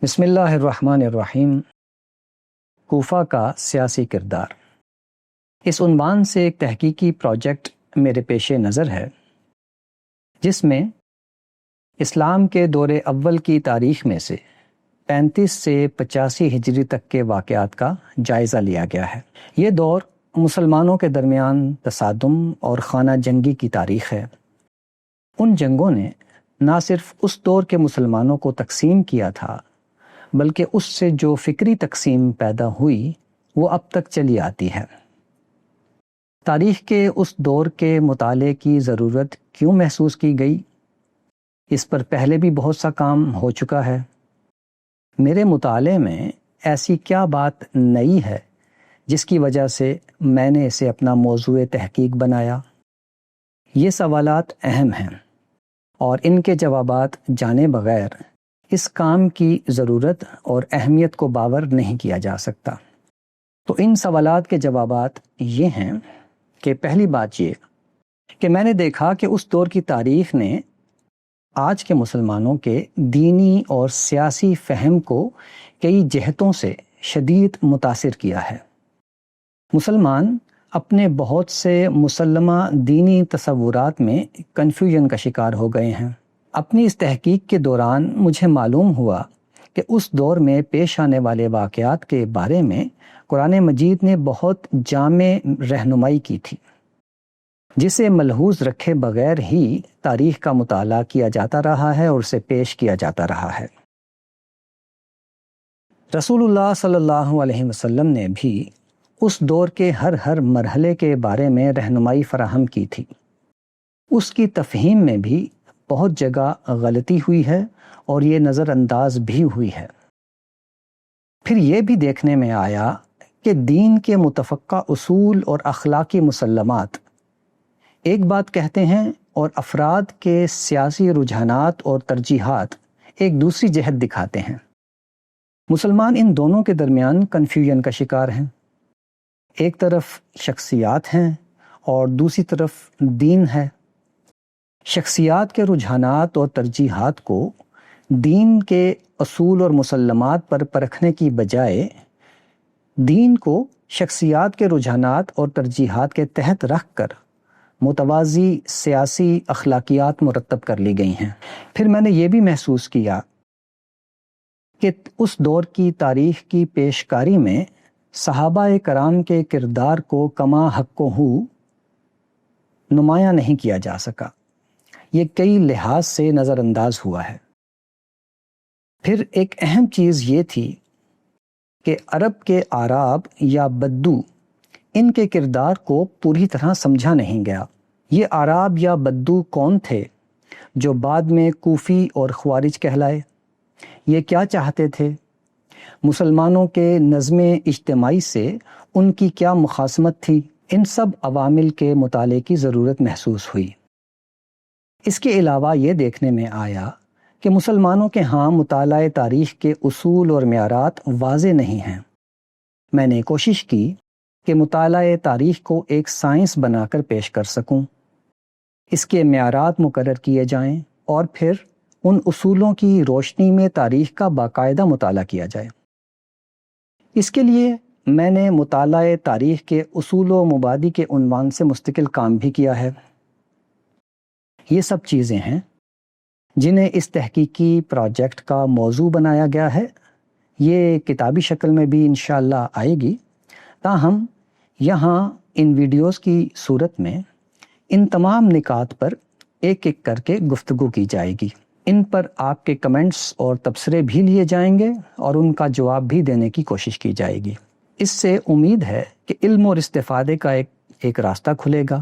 بسم اللہ الرحمن الرحیم۔ کوفہ کا سیاسی کردار، اس عنوان سے ایک تحقیقی پروجیکٹ میرے پیش نظر ہے جس میں اسلام کے دور اول کی تاریخ میں سے 35 سے 85 ہجری تک کے واقعات کا جائزہ لیا گیا ہے۔ یہ دور مسلمانوں کے درمیان تصادم اور خانہ جنگی کی تاریخ ہے۔ ان جنگوں نے نہ صرف اس دور کے مسلمانوں کو تقسیم کیا تھا بلکہ اس سے جو فکری تقسیم پیدا ہوئی وہ اب تک چلی آتی ہے۔ تاریخ کے اس دور کے مطالعے کی ضرورت کیوں محسوس کی گئی؟ اس پر پہلے بھی بہت سا کام ہو چکا ہے۔ میرے مطالعے میں ایسی کیا بات نئی ہے جس کی وجہ سے میں نے اسے اپنا موضوع تحقیق بنایا؟ یہ سوالات اہم ہیں اور ان کے جوابات جانے بغیر اس کام کی ضرورت اور اہمیت کو باور نہیں کیا جا سکتا۔ تو ان سوالات کے جوابات یہ ہیں کہ پہلی بات یہ کہ میں نے دیکھا کہ اس دور کی تاریخ نے آج کے مسلمانوں کے دینی اور سیاسی فہم کو کئی جہتوں سے شدید متاثر کیا ہے۔ مسلمان اپنے بہت سے مسلمہ دینی تصورات میں کنفیوژن کا شکار ہو گئے ہیں۔ اپنی اس تحقیق کے دوران مجھے معلوم ہوا کہ اس دور میں پیش آنے والے واقعات کے بارے میں قرآن مجید نے بہت جامع رہنمائی کی تھی، جسے ملحوظ رکھے بغیر ہی تاریخ کا مطالعہ کیا جاتا رہا ہے اور اسے پیش کیا جاتا رہا ہے۔ رسول اللہ صلی اللہ علیہ وسلم نے بھی اس دور کے ہر مرحلے کے بارے میں رہنمائی فراہم کی تھی۔ اس کی تفہیم میں بھی بہت جگہ غلطی ہوئی ہے اور یہ نظر انداز بھی ہوئی ہے۔ پھر یہ بھی دیکھنے میں آیا کہ دین کے متفقہ اصول اور اخلاقی مسلمات ایک بات کہتے ہیں اور افراد کے سیاسی رجحانات اور ترجیحات ایک دوسری جہت دکھاتے ہیں۔ مسلمان ان دونوں کے درمیان کنفیوژن کا شکار ہیں۔ ایک طرف شخصیات ہیں اور دوسری طرف دین ہے۔ شخصیات کے رجحانات اور ترجیحات کو دین کے اصول اور مسلمات پر پرکھنے کی بجائے دین کو شخصیات کے رجحانات اور ترجیحات کے تحت رکھ کر متوازی سیاسی اخلاقیات مرتب کر لی گئی ہیں۔ پھر میں نے یہ بھی محسوس کیا کہ اس دور کی تاریخ کی پیشکاری میں صحابہ کرام کے کردار کو کما حق ہو نمایاں نہیں کیا جا سکا۔ یہ کئی لحاظ سے نظر انداز ہوا ہے۔ پھر ایک اہم چیز یہ تھی کہ عرب کے اعراب یا بدو ان کے کردار کو پوری طرح سمجھا نہیں گیا۔ یہ اعراب یا بدو کون تھے جو بعد میں کوفی اور خوارج کہلائے؟ یہ کیا چاہتے تھے؟ مسلمانوں کے نظم اجتماعی سے ان کی کیا مخاصمت تھی؟ ان سب عوامل کے مطالعے کی ضرورت محسوس ہوئی۔ اس کے علاوہ یہ دیکھنے میں آیا کہ مسلمانوں کے ہاں مطالعہ تاریخ کے اصول اور معیارات واضح نہیں ہیں۔ میں نے کوشش کی کہ مطالعہ تاریخ کو ایک سائنس بنا کر پیش کر سکوں۔ اس کے معیارات مقرر کیے جائیں اور پھر ان اصولوں کی روشنی میں تاریخ کا باقاعدہ مطالعہ کیا جائے۔ اس کے لیے میں نے مطالعہ تاریخ کے اصول و مبادی کے عنوان سے مستقل کام بھی کیا ہے۔ یہ سب چیزیں ہیں جنہیں اس تحقیقی پروجیکٹ کا موضوع بنایا گیا ہے۔ یہ کتابی شکل میں بھی انشاءاللہ آئے گی، تاہم یہاں ان ویڈیوز کی صورت میں ان تمام نکات پر ایک ایک کر کے گفتگو کی جائے گی۔ ان پر آپ کے کمنٹس اور تبصرے بھی لیے جائیں گے اور ان کا جواب بھی دینے کی کوشش کی جائے گی۔ اس سے امید ہے کہ علم اور استفادے کا ایک راستہ کھلے گا۔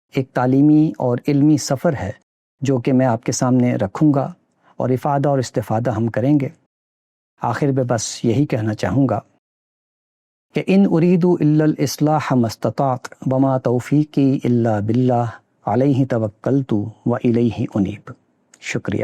ایک تعلیمی اور علمی سفر ہے جو کہ میں آپ کے سامنے رکھوں گا اور افادہ اور استفادہ ہم کریں گے۔ آخر میں بس یہی کہنا چاہوں گا کہ ان اريد الا الاصلاح ما استطعت وما توفیقی الا باللہ علیہ توکلت والیہ انیب۔ شکریہ۔